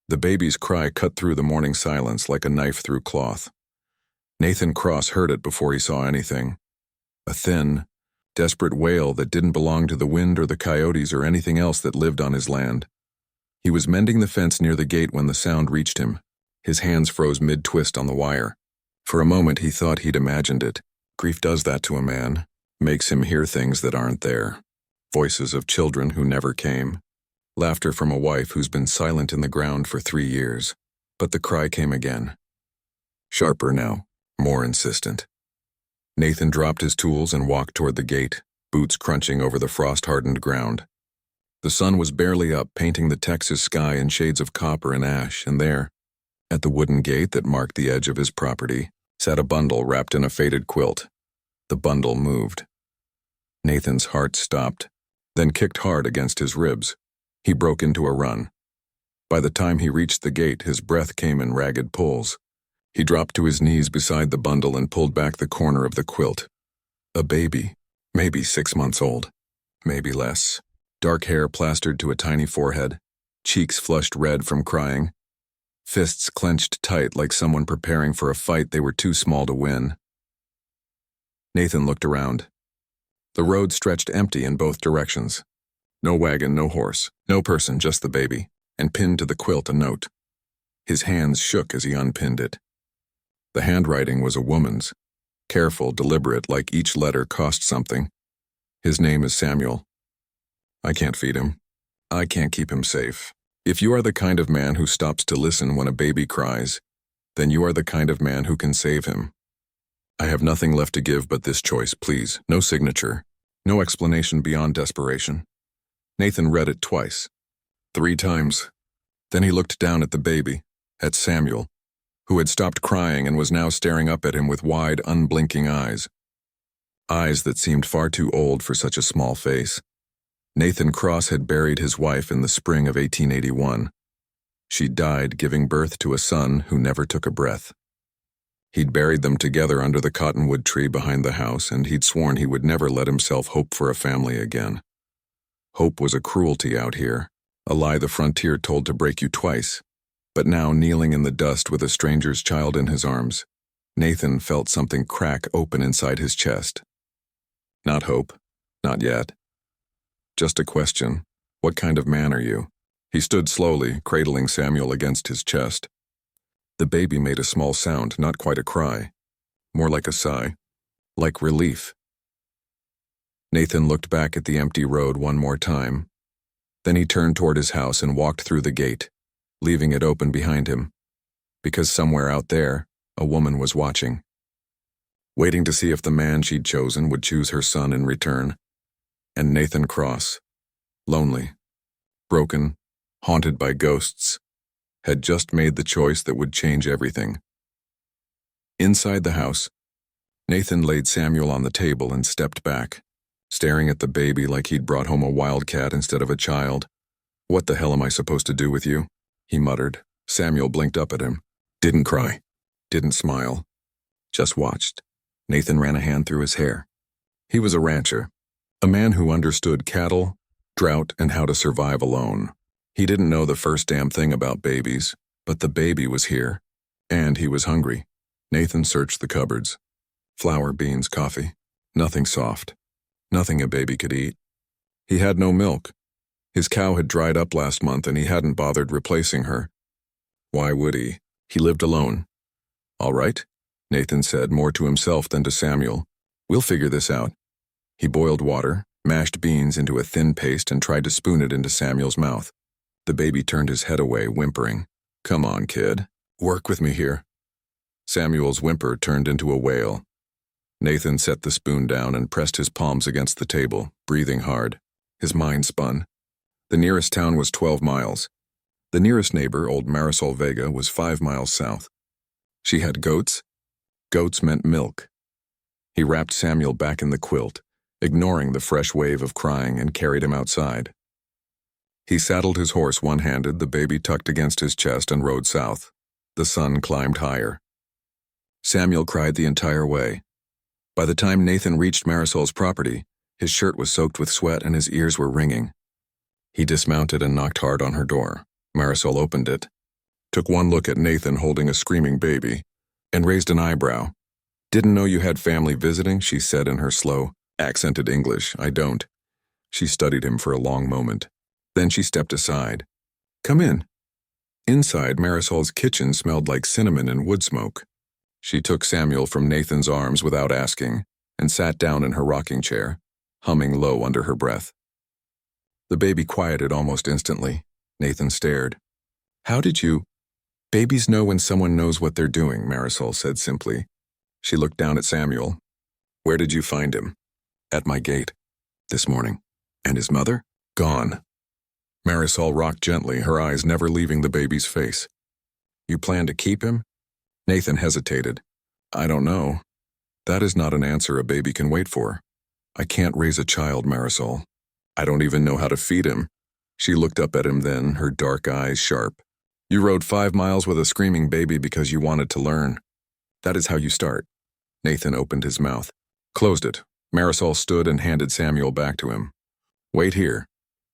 The baby's cry cut through the morning silence like a knife through cloth. Nathan Cross heard it before he saw anything. A thin, desperate wail that didn't belong to the wind or the coyotes or anything else that lived on his land. He was mending the fence near the gate when the sound reached him. His hands froze mid-twist on the wire. For a moment he thought he'd imagined it. Grief does that to a man, makes him hear things that aren't there. Voices of children who never came. Laughter from a wife who's been silent in the ground for 3 years. But the cry came again. Sharper now, more insistent. Nathan dropped his tools and walked toward the gate, boots crunching over the frost-hardened ground. The sun was barely up, painting the Texas sky in shades of copper and ash, and there, at the wooden gate that marked the edge of his property, sat a bundle wrapped in a faded quilt. The bundle moved. Nathan's heart stopped, then kicked hard against his ribs. He broke into a run. By the time he reached the gate, his breath came in ragged pulls. He dropped to his knees beside the bundle and pulled back the corner of the quilt. A baby, maybe 6 months old, maybe less. Dark hair plastered to a tiny forehead, cheeks flushed red from crying, fists clenched tight like someone preparing for a fight they were too small to win. Nathan looked around. The road stretched empty in both directions. No wagon, no horse, no person, just the baby, and pinned to the quilt a note. His hands shook as he unpinned it. The handwriting was a woman's, careful, deliberate, like each letter cost something. His name is Samuel. I can't feed him. I can't keep him safe. If you are the kind of man who stops to listen when a baby cries, then you are the kind of man who can save him. I have nothing left to give but this choice, please. No signature. No explanation beyond desperation. Nathan read it twice. 3 times. Then he looked down at the baby, at Samuel, who had stopped crying and was now staring up at him with wide, unblinking eyes. Eyes that seemed far too old for such a small face. Nathan Cross had buried his wife in the spring of 1881. She died giving birth to a son who never took a breath. He'd buried them together under the cottonwood tree behind the house, and he'd sworn he would never let himself hope for a family again. Hope was a cruelty out here, a lie the frontier told to break you twice. But now, kneeling in the dust with a stranger's child in his arms, Nathan felt something crack open inside his chest. Not hope, not yet. Just a question. What kind of man are you? He stood slowly, cradling Samuel against his chest. The baby made a small sound, not quite a cry. More like a sigh. Like relief. Nathan looked back at the empty road one more time. Then he turned toward his house and walked through the gate, leaving it open behind him. Because somewhere out there, a woman was watching. Waiting to see if the man she'd chosen would choose her son in return. And Nathan Cross, lonely, broken, haunted by ghosts, had just made the choice that would change everything. Inside the house, Nathan laid Samuel on the table and stepped back, staring at the baby like he'd brought home a wildcat instead of a child. "What the hell am I supposed to do with you?" he muttered. Samuel blinked up at him. Didn't cry. Didn't smile. Just watched. Nathan ran a hand through his hair. He was a rancher. A man who understood cattle, drought, and how to survive alone. He didn't know the first damn thing about babies, but the baby was here, and he was hungry. Nathan searched the cupboards. Flour, beans, coffee. Nothing soft. Nothing a baby could eat. He had no milk. His cow had dried up last month and he hadn't bothered replacing her. Why would he? He lived alone. "All right," Nathan said, more to himself than to Samuel. "We'll figure this out." He boiled water, mashed beans into a thin paste, and tried to spoon it into Samuel's mouth. The baby turned his head away, whimpering. "Come on, kid. Work with me here." Samuel's whimper turned into a wail. Nathan set the spoon down and pressed his palms against the table, breathing hard. His mind spun. The nearest town was 12 miles. The nearest neighbor, old Marisol Vega, was 5 miles south. She had goats. Goats meant milk. He wrapped Samuel back in the quilt, ignoring the fresh wave of crying, and carried him outside. He saddled his horse one-handed, the baby tucked against his chest, and rode south. The sun climbed higher. Samuel cried the entire way. By the time Nathan reached Marisol's property, his shirt was soaked with sweat and his ears were ringing. He dismounted and knocked hard on her door. Marisol opened it. took one look at Nathan holding a screaming baby, and raised an eyebrow. "Didn't know you had family visiting," she said in her slow, accented English. "I don't." She studied him for a long moment. Then she stepped aside. "Come in." Inside, Marisol's kitchen smelled like cinnamon and wood smoke. She took Samuel from Nathan's arms without asking and sat down in her rocking chair, humming low under her breath. The baby quieted almost instantly. Nathan stared. "How did you—" "Babies know when someone knows what they're doing," Marisol said simply. She looked down at Samuel. "Where did you find him?" "At my gate. This morning." "And his mother?" "Gone." Marisol rocked gently, her eyes never leaving the baby's face. "You plan to keep him?" Nathan hesitated. "I don't know. That is not an answer a baby can wait for. I can't raise a child, Marisol. I don't even know how to feed him." She looked up at him then, her dark eyes sharp. "You rode 5 miles with a screaming baby because you wanted to learn. That is how you start." Nathan opened his mouth. Closed it. Marisol stood and handed Samuel back to him. "Wait here."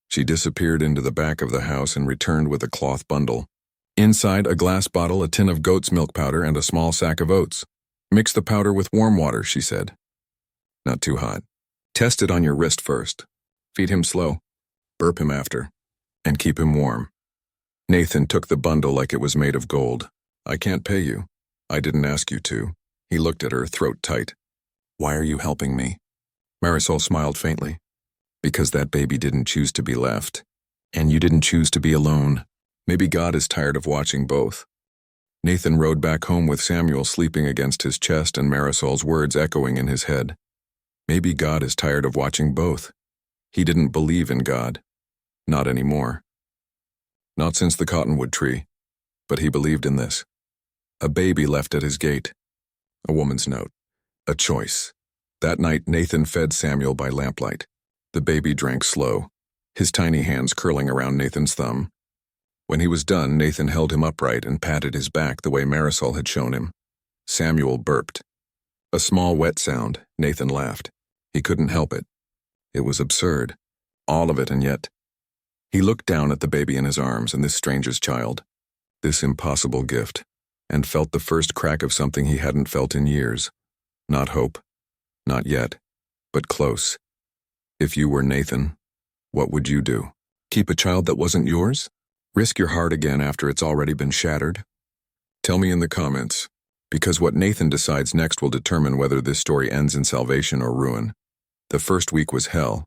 She disappeared into the back of the house and returned with a cloth bundle. Inside, a glass bottle, a tin of goat's milk powder, and a small sack of oats. "Mix the powder with warm water," she said. "Not too hot. Test it on your wrist first. Feed him slow. Burp him after. And keep him warm." Nathan took the bundle like it was made of gold. "I can't pay you. I didn't ask you to." He looked at her, throat tight. "Why are you helping me?" Marisol smiled faintly. "Because that baby didn't choose to be left. And you didn't choose to be alone. Maybe God is tired of watching both." Nathan rode back home with Samuel sleeping against his chest and Marisol's words echoing in his head. Maybe God is tired of watching both. He didn't believe in God. Not anymore. Not since the cottonwood tree. But he believed in this. A baby left at his gate. A woman's note. A choice. That night, Nathan fed Samuel by lamplight. The baby drank slow, his tiny hands curling around Nathan's thumb. When he was done, Nathan held him upright and patted his back the way Marisol had shown him. Samuel burped. A small wet sound. Nathan laughed. He couldn't help it. It was absurd. All of it, and yet. He looked down at the baby in his arms and this stranger's child. This impossible gift. And felt the first crack of something he hadn't felt in years. Not hope. Not yet. But close. If you were Nathan, what would you do? Keep a child that wasn't yours? Risk your heart again after it's already been shattered? Tell me in the comments, because what Nathan decides next will determine whether this story ends in salvation or ruin. The first week was hell.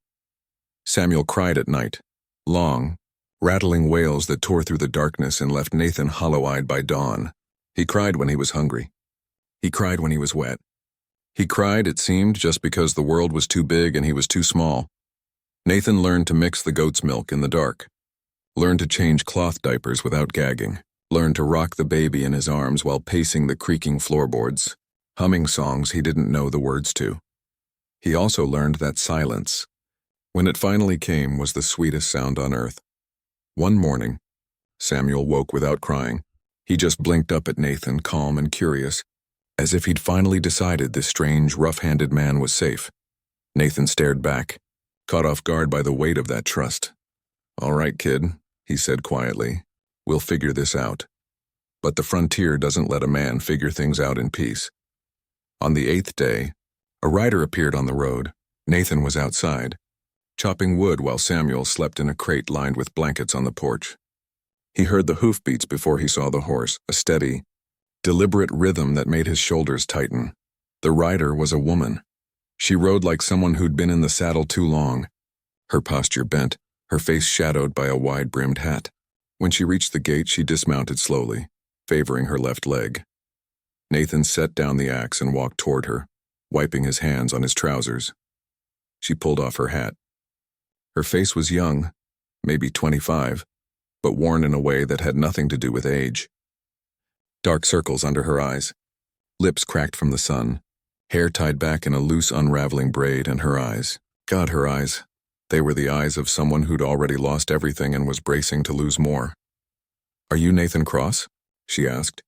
Samuel cried at night, long, rattling wails that tore through the darkness and left Nathan hollow-eyed by dawn. He cried when he was hungry. He cried when he was wet. He cried, it seemed, just because the world was too big and he was too small. Nathan learned to mix the goat's milk in the dark. Learned to change cloth diapers without gagging. Learned to rock the baby in his arms while pacing the creaking floorboards, humming songs he didn't know the words to. He also learned that silence, when it finally came, was the sweetest sound on earth. One morning, Samuel woke without crying. He just blinked up at Nathan, calm and curious, as if he'd finally decided this strange, rough-handed man was safe. Nathan stared back, caught off guard by the weight of that trust. "All right, kid," he said quietly. "We'll figure this out." But the frontier doesn't let a man figure things out in peace. On the 8th day, a rider appeared on the road. Nathan was outside, chopping wood while Samuel slept in a crate lined with blankets on the porch. He heard the hoofbeats before he saw the horse, a steady, deliberate rhythm that made his shoulders tighten. The rider was a woman. She rode like someone who'd been in the saddle too long, her posture bent, her face shadowed by a wide-brimmed hat. When she reached the gate, she dismounted slowly, favoring her left leg. Nathan set down the axe and walked toward her, wiping his hands on his trousers. She pulled off her hat. Her face was young, maybe 25, but worn in a way that had nothing to do with age. Dark circles under her eyes, lips cracked from the sun, hair tied back in a loose, unraveling braid, and her eyes. God, her eyes. They were the eyes of someone who'd already lost everything and was bracing to lose more. "Are you Nathan Cross?" she asked.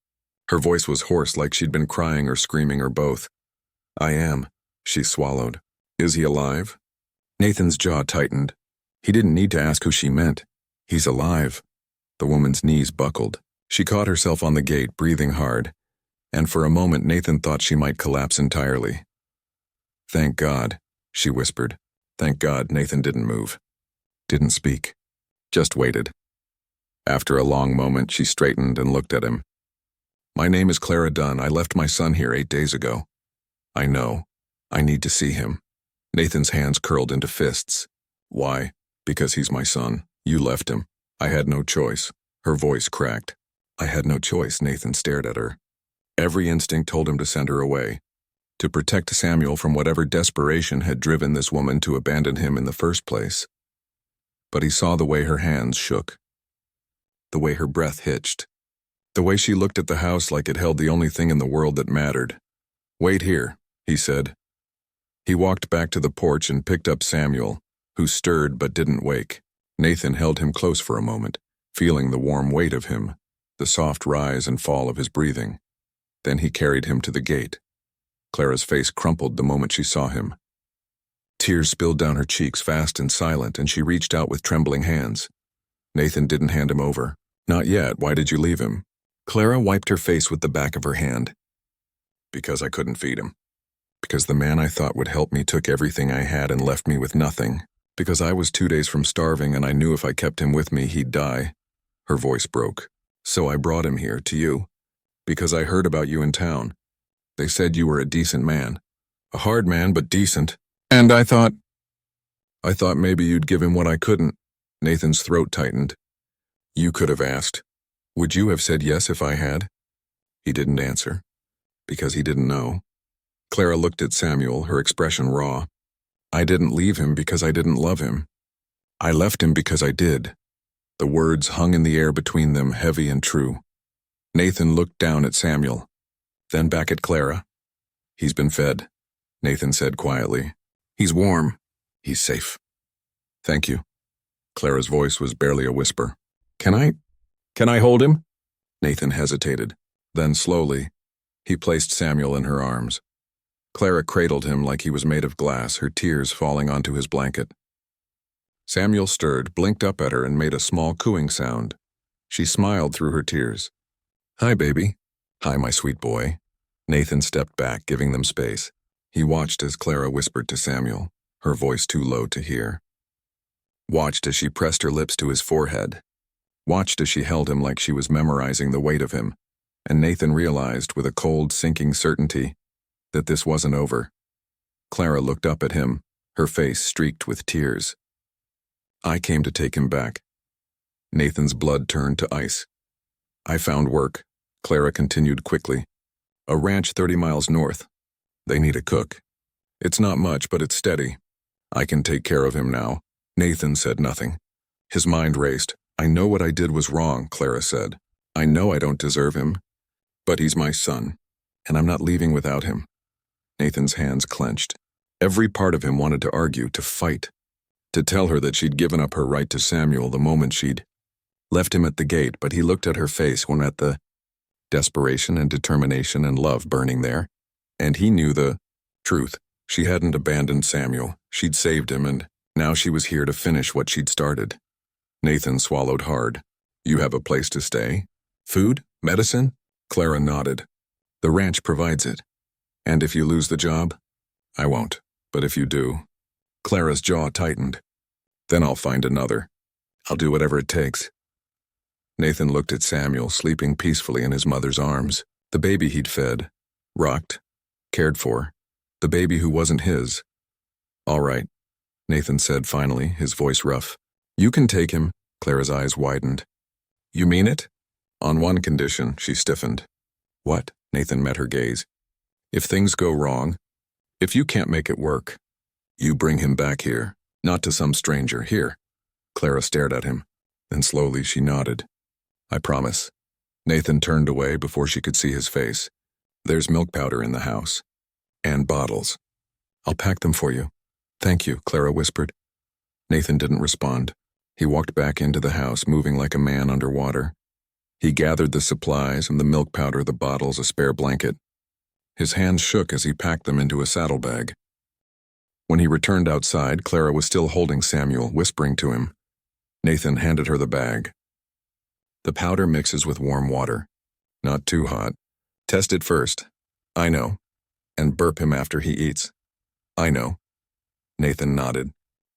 Her voice was hoarse, like she'd been crying or screaming or both. "I am," she swallowed. "Is he alive?" Nathan's jaw tightened. He didn't need to ask who she meant. "He's alive." The woman's knees buckled. She caught herself on the gate, breathing hard, and for a moment Nathan thought she might collapse entirely. "Thank God," she whispered. Thank God Nathan didn't move. Didn't speak. Just waited. After a long moment, she straightened and looked at him. "My name is Clara Dunn. I left my son here 8 days ago." "I know. I need to see him." Nathan's hands curled into fists. "Why?" "Because he's my son. You left him. I had no choice." Her voice cracked. "I had no choice." Nathan stared at her. Every instinct told him to send her away, to protect Samuel from whatever desperation had driven this woman to abandon him in the first place. But he saw the way her hands shook, the way her breath hitched, the way she looked at the house like it held the only thing in the world that mattered. "Wait here," he said. He walked back to the porch and picked up Samuel, who stirred but didn't wake. Nathan held him close for a moment, feeling the warm weight of him, the soft rise and fall of his breathing. Then he carried him to the gate. Clara's face crumpled the moment she saw him. Tears spilled down her cheeks, fast and silent, and she reached out with trembling hands. Nathan didn't hand him over. "Not yet. Why did you leave him?" Clara wiped her face with the back of her hand. "Because I couldn't feed him. Because the man I thought would help me took everything I had and left me with nothing. Because I was 2 days from starving and I knew if I kept him with me he'd die." Her voice broke. "So I brought him here, to you. Because I heard about you in town. They said you were a decent man. A hard man, but decent. And I thought maybe you'd give him what I couldn't." Nathan's throat tightened. "You could have asked. Would you have said yes if I had?" He didn't answer, because he didn't know. Clara looked at Samuel, her expression raw. "I didn't leave him because I didn't love him. I left him because I did." The words hung in the air between them, heavy and true. Nathan looked down at Samuel, then back at Clara. "He's been fed," Nathan said quietly. "He's warm. He's safe." "Thank you." Clara's voice was barely a whisper. Can I hold him?" Nathan hesitated. Then slowly, he placed Samuel in her arms. Clara cradled him like he was made of glass, her tears falling onto his blanket. Samuel stirred, blinked up at her, and made a small cooing sound. She smiled through her tears. "Hi, baby." "Hi, my sweet boy." Nathan stepped back, giving them space. He watched as Clara whispered to Samuel, her voice too low to hear. Watched as she pressed her lips to his forehead. Watched as she held him like she was memorizing the weight of him. And Nathan realized, with a cold, sinking certainty, that this wasn't over. Clara looked up at him, her face streaked with tears. "I came to take him back." Nathan's blood turned to ice. "I found work," Clara continued quickly. "A ranch 30 miles north. They need a cook. It's not much, but it's steady. I can take care of him now." Nathan said nothing. His mind raced. "I know what I did was wrong," Clara said. "I know I don't deserve him. But he's my son, and I'm not leaving without him." Nathan's hands clenched. Every part of him wanted to argue, to fight, to tell her that she'd given up her right to Samuel the moment she'd left him at the gate, but he looked at her face when at the desperation and determination and love burning there, and he knew the truth. She hadn't abandoned Samuel. She'd saved him, and now she was here to finish what she'd started. Nathan swallowed hard. "You have a place to stay? Food? Medicine?" Clara nodded. "The ranch provides it. And if you lose the job?" "I won't, but if you do." Clara's jaw tightened. "Then I'll find another. I'll do whatever it takes." Nathan looked at Samuel, sleeping peacefully in his mother's arms. The baby he'd fed, rocked, cared for. The baby who wasn't his. "All right," Nathan said finally, his voice rough. "You can take him." Clara's eyes widened. "You mean it?" "On one condition," she stiffened. "What?" Nathan met her gaze. "If things go wrong, if you can't make it work, you bring him back here, not to some stranger, here." Clara stared at him. Then slowly she nodded. "I promise." Nathan turned away before she could see his face. "There's milk powder in the house. And bottles. I'll pack them for you." "Thank you," Clara whispered. Nathan didn't respond. He walked back into the house, moving like a man underwater. He gathered the supplies and the milk powder, the bottles, a spare blanket. His hands shook as he packed them into a saddlebag. When he returned outside, Clara was still holding Samuel, whispering to him. Nathan handed her the bag. The powder mixes with warm water. Not too hot. Test it first. I know. And burp him after he eats. I know. Nathan nodded.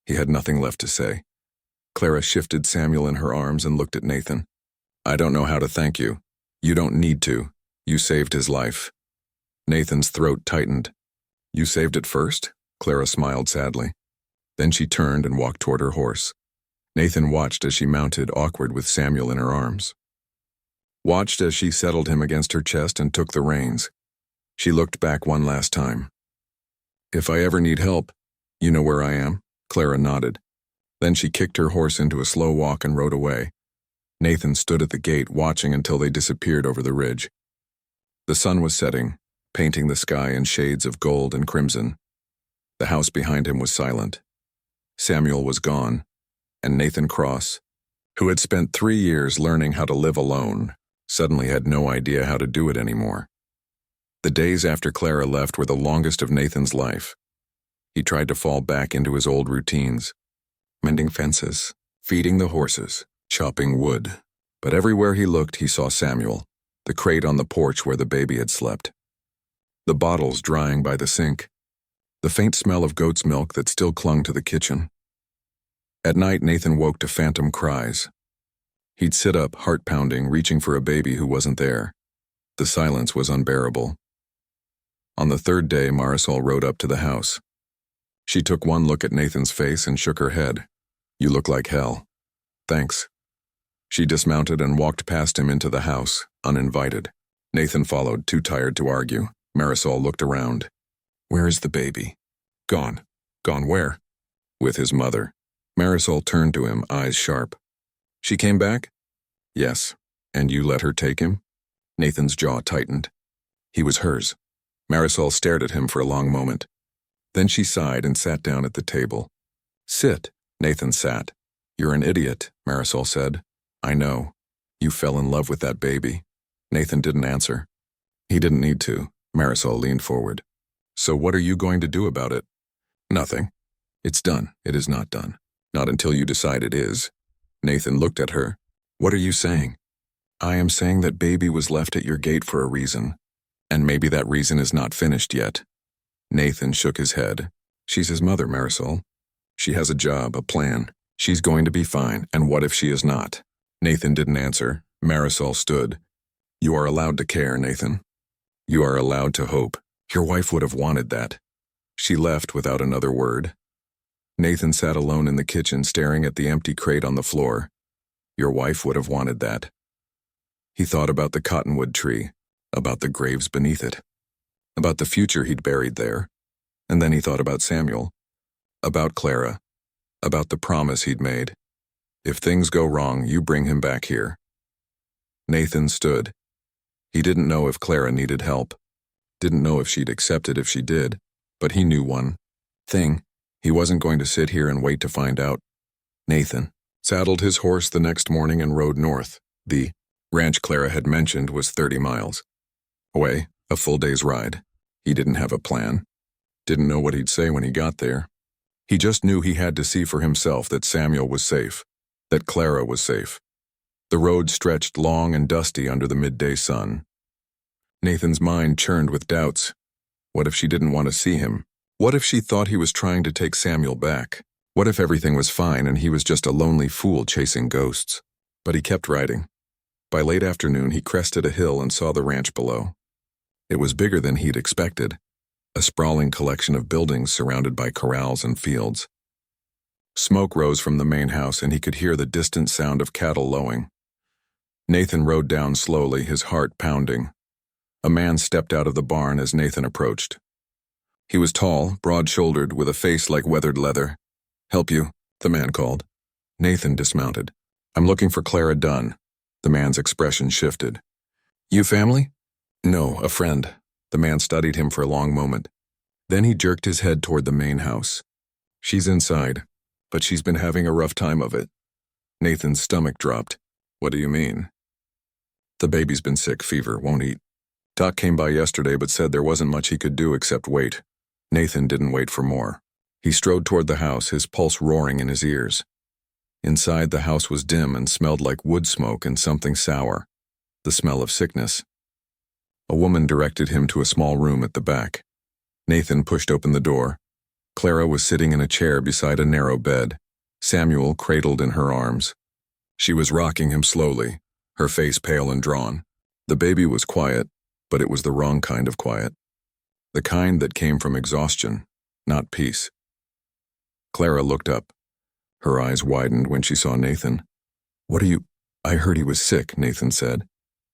He had nothing left to say. Clara shifted Samuel in her arms and looked at Nathan. I don't know how to thank you. You don't need to. You saved his life. Nathan's throat tightened. You saved it first? Clara smiled sadly. Then she turned and walked toward her horse. Nathan watched as she mounted, awkward with Samuel in her arms. Watched as she settled him against her chest and took the reins. She looked back one last time. If I ever need help, you know where I am? Clara nodded. Then she kicked her horse into a slow walk and rode away. Nathan stood at the gate watching until they disappeared over the ridge. The sun was setting, painting the sky in shades of gold and crimson. The house behind him was silent. Samuel was gone, and Nathan Cross, who had spent 3 years learning how to live alone, suddenly had no idea how to do it anymore. The days after Clara left were the longest of Nathan's life. He tried to fall back into his old routines, mending fences, feeding the horses, chopping wood. But everywhere he looked, he saw Samuel, the crate on the porch where the baby had slept, the bottles drying by the sink, the faint smell of goat's milk that still clung to the kitchen. At night, Nathan woke to phantom cries. He'd sit up, heart pounding, reaching for a baby who wasn't there. The silence was unbearable. On the third day, Marisol rode up to the house. She took one look at Nathan's face and shook her head. You look like hell. Thanks. She dismounted and walked past him into the house, uninvited. Nathan followed, too tired to argue. Marisol looked around. Where is the baby? Gone. Gone where? With his mother. Marisol turned to him, eyes sharp. She came back? Yes. And you let her take him? Nathan's jaw tightened. He was hers. Marisol stared at him for a long moment. Then she sighed and sat down at the table. Sit. Nathan sat. You're an idiot, Marisol said. I know. You fell in love with that baby. Nathan didn't answer. He didn't need to. Marisol leaned forward. So what are you going to do about it? Nothing. It's done. It is not done. Not until you decide it is. Nathan looked at her. What are you saying? I am saying that baby was left at your gate for a reason. And maybe that reason is not finished yet. Nathan shook his head. She's his mother, Marisol. She has a job, a plan. She's going to be fine, and what if she is not? Nathan didn't answer. Marisol stood. You are allowed to care, Nathan. You are allowed to hope. Your wife would have wanted that. She left without another word. Nathan sat alone in the kitchen staring at the empty crate on the floor. Your wife would have wanted that. He thought about the cottonwood tree, about the graves beneath it, about the future he'd buried there. And then he thought about Samuel, about Clara, about the promise he'd made. If things go wrong, you bring him back here. Nathan stood. He didn't know if Clara needed help, didn't know if she'd accept it if she did, but he knew one thing. He wasn't going to sit here and wait to find out. Nathan saddled his horse the next morning and rode north. The ranch Clara had mentioned was 30 miles away, a full day's ride. He didn't have a plan, didn't know what he'd say when he got there. He just knew he had to see for himself that Samuel was safe, that Clara was safe. The road stretched long and dusty under the midday sun. Nathan's mind churned with doubts. What if she didn't want to see him? What if she thought he was trying to take Samuel back? What if everything was fine and he was just a lonely fool chasing ghosts? But he kept riding. By late afternoon, he crested a hill and saw the ranch below. It was bigger than he'd expected, a sprawling collection of buildings surrounded by corrals and fields. Smoke rose from the main house and he could hear the distant sound of cattle lowing. Nathan rode down slowly, his heart pounding. A man stepped out of the barn as Nathan approached. He was tall, broad-shouldered, with a face like weathered leather. Help you, the man called. Nathan dismounted. I'm looking for Clara Dunn. The man's expression shifted. You family? No, a friend. The man studied him for a long moment. Then he jerked his head toward the main house. She's inside, but she's been having a rough time of it. Nathan's stomach dropped. What do you mean? The baby's been sick, fever, won't eat. Doc came by yesterday but said there wasn't much he could do except wait. Nathan didn't wait for more. He strode toward the house, his pulse roaring in his ears. Inside, the house was dim and smelled like wood smoke and something sour, the smell of sickness. A woman directed him to a small room at the back. Nathan pushed open the door. Clara was sitting in a chair beside a narrow bed, Samuel cradled in her arms. She was rocking him slowly, her face pale and drawn. The baby was quiet, but it was the wrong kind of quiet. The kind that came from exhaustion, not peace. Clara looked up. Her eyes widened when she saw Nathan. "What are you—" "I heard he was sick," Nathan said.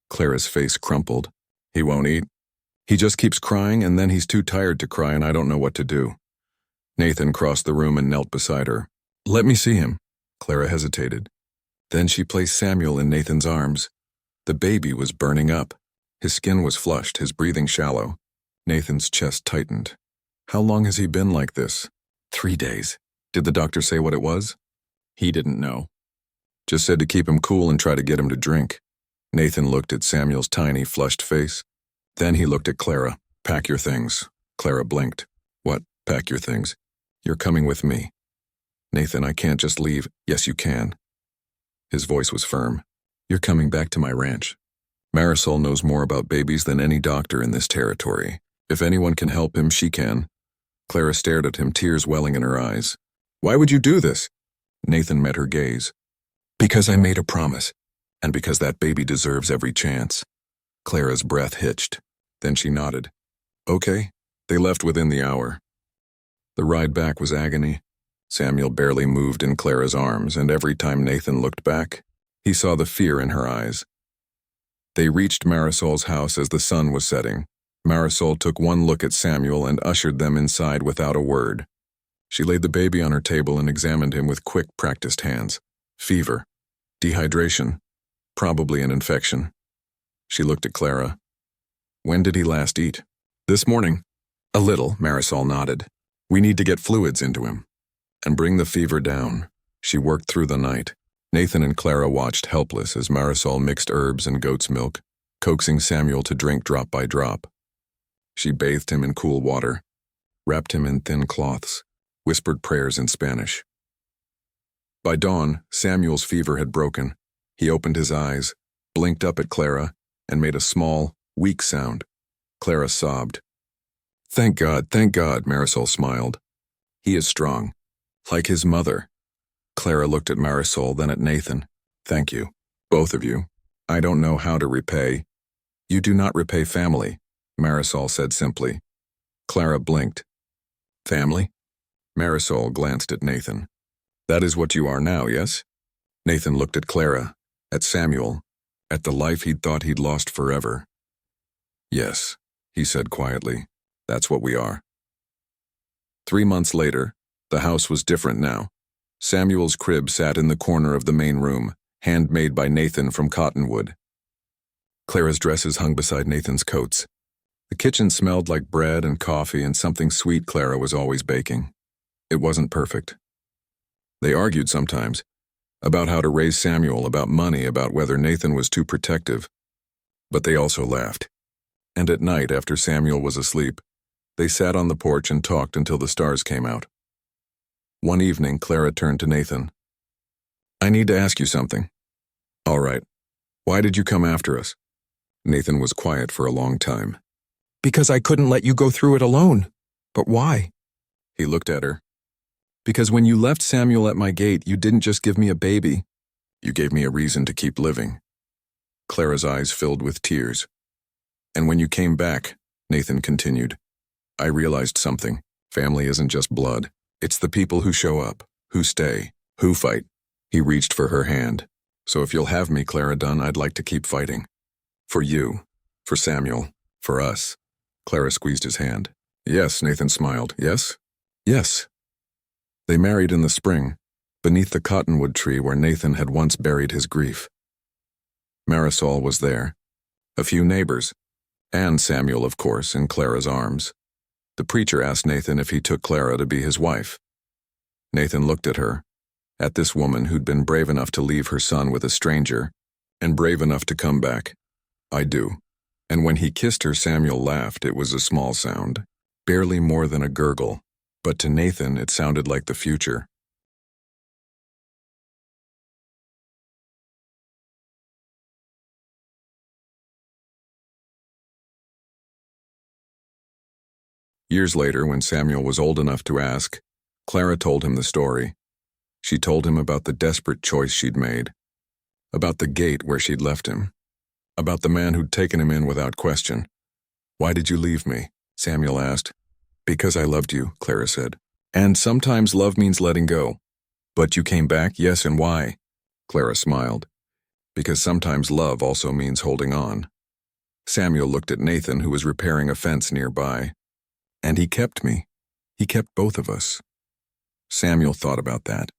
Clara's face crumpled. "He won't eat. He just keeps crying, and then he's too tired to cry, and I don't know what to do." Nathan crossed the room and knelt beside her. "Let me see him." Clara hesitated. Then she placed Samuel in Nathan's arms. The baby was burning up. His skin was flushed, his breathing shallow. Nathan's chest tightened. "How long has he been like this?" 3 days. Did the doctor say what it was? He didn't know. Just said to keep him cool and try to get him to drink. Nathan looked at Samuel's tiny, flushed face. Then he looked at Clara. "Pack your things." Clara blinked. "What? Pack your things? You're coming with me." "Nathan, I can't just leave." "Yes, you can." His voice was firm. "You're coming back to my ranch. Marisol knows more about babies than any doctor in this territory. If anyone can help him, she can." Clara stared at him, tears welling in her eyes. "Why would you do this?" Nathan met her gaze. "Because I made a promise, and because that baby deserves every chance." Clara's breath hitched. Then she nodded. "Okay." They left within the hour. The ride back was agony. Samuel barely moved in Clara's arms, and every time Nathan looked back, he saw the fear in her eyes. They reached Marisol's house as the sun was setting. Marisol took one look at Samuel and ushered them inside without a word. She laid the baby on her table and examined him with quick, practiced hands. Fever. Dehydration. Probably an infection. She looked at Clara. "When did he last eat?" "This morning." "A little," Marisol nodded. "We need to get fluids into him. And bring the fever down." She worked through the night. Nathan and Clara watched helpless as Marisol mixed herbs and goat's milk, coaxing Samuel to drink drop by drop. She bathed him in cool water, wrapped him in thin cloths, whispered prayers in Spanish. By dawn, Samuel's fever had broken. He opened his eyes, blinked up at Clara, and made a small, weak sound. Clara sobbed. Thank God," Marisol smiled. "He is strong. Like his mother." Clara looked at Marisol, then at Nathan. "Thank you, both of you. I don't know how to repay." "You do not repay family," Marisol said simply. Clara blinked. "Family?" Marisol glanced at Nathan. "That is what you are now, yes?" Nathan looked at Clara, at Samuel, at the life he'd thought he'd lost forever. "Yes," he said quietly. "That's what we are." 3 months later, the house was different now. Samuel's crib sat in the corner of the main room, handmade by Nathan from cottonwood. Clara's dresses hung beside Nathan's coats. The kitchen smelled like bread and coffee and something sweet Clara was always baking. It wasn't perfect. They argued sometimes, about how to raise Samuel, about money, about whether Nathan was too protective. But they also laughed. And at night, after Samuel was asleep, they sat on the porch and talked until the stars came out. One evening, Clara turned to Nathan. "I need to ask you something." "All right. Why did you come after us?" Nathan was quiet for a long time. "Because I couldn't let you go through it alone." "But why?" He looked at her. "Because when you left Samuel at my gate, you didn't just give me a baby. You gave me a reason to keep living." Clara's eyes filled with tears. "And when you came back," Nathan continued, "I realized something. Family isn't just blood. It's the people who show up, who stay, who fight." He reached for her hand. "So if you'll have me, Clara Dunn, I'd like to keep fighting. For you, for Samuel, for us." Clara squeezed his hand. "Yes," Nathan smiled. "Yes?" "Yes." They married in the spring, beneath the cottonwood tree where Nathan had once buried his grief. Marisol was there, a few neighbors, and Samuel, of course, in Clara's arms. The preacher asked Nathan if he took Clara to be his wife. Nathan looked at her, at this woman who'd been brave enough to leave her son with a stranger, and brave enough to come back. "I do." And when he kissed her, Samuel laughed. It was a small sound, barely more than a gurgle, but to Nathan it sounded like the future. Years later, when Samuel was old enough to ask, Clara told him the story. She told him about the desperate choice she'd made, about the gate where she'd left him, about the man who'd taken him in without question. "Why did you leave me?" Samuel asked. "Because I loved you," Clara said. "And sometimes love means letting go." "But you came back, yes, and why?" Clara smiled. "Because sometimes love also means holding on." Samuel looked at Nathan, who was repairing a fence nearby. "And he kept me. He kept both of us." Samuel thought about that.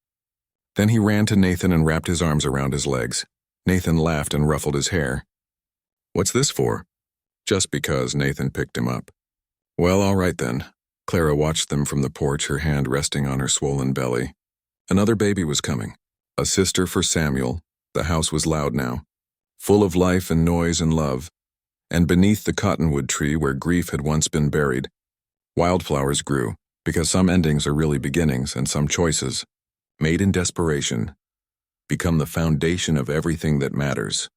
Then he ran to Nathan and wrapped his arms around his legs. Nathan laughed and ruffled his hair. "What's this for?" "Just because," Nathan picked him up. "Well, all right then." Clara watched them from the porch, her hand resting on her swollen belly. Another baby was coming. A sister for Samuel. The house was loud now, full of life and noise and love. And beneath the cottonwood tree where grief had once been buried, wildflowers grew, because some endings are really beginnings, and some choices, made in desperation, become the foundation of everything that matters.